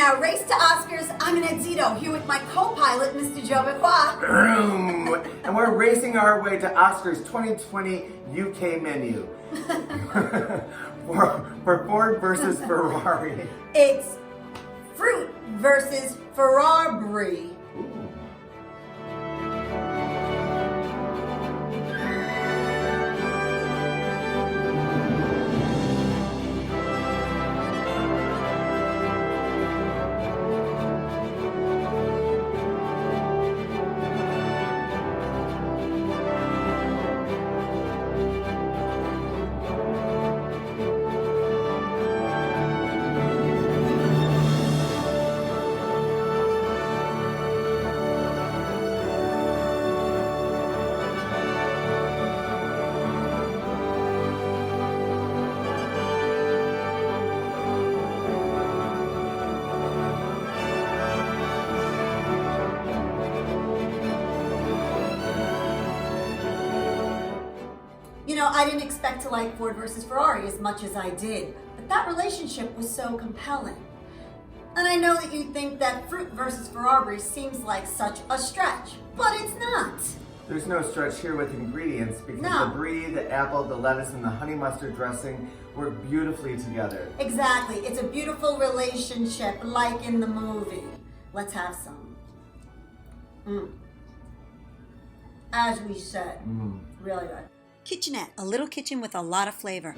our race to Oscars. I'm Annette Zito, here with my co-pilot, Mr. Joe Bequois. And we're racing our way to Oscars 2020 UK menu. for Ford versus Ferrari. It's fruit versus Ferrabrie. You know, I didn't expect to like Ford versus Ferrari as much as I did, but that relationship was so compelling. And I know that you think that fruit versus Ferrari seems like such a stretch, but it's not. There's no stretch here with ingredients because No. the brie, the apple, the lettuce, and the honey mustard dressing work beautifully together. Exactly. It's a beautiful relationship like in the movie. Let's have some. As we said, really good. Kitchenette, a little kitchen with a lot of flavor.